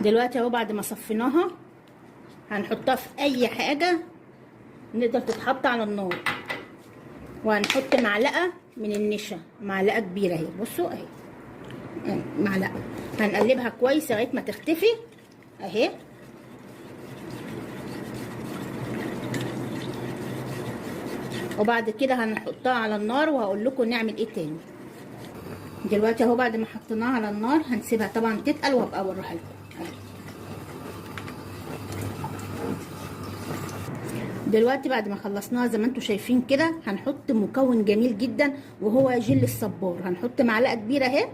دلوقتي اهو بعد ما صفيناها هنحطها في اي حاجه نقدر تتحط على النار، وهنحط معلقه من النشا، معلقه كبيره اهي، بصوا اهي معلقه. هنقلبها كويس لغايه ما تختفي اهي. وبعد كده هنحطها على النار وهقول لكم نعمل ايه تاني. دلوقتي اهو بعد ما حطيناها على النار هنسيبها طبعا تتقل وهبقى اوريها لكم. دلوقتي بعد ما خلصناها زي ما انتم شايفين كده هنحط مكون جميل جدا وهو جل الصبار. هنحط معلقه كبيره اهي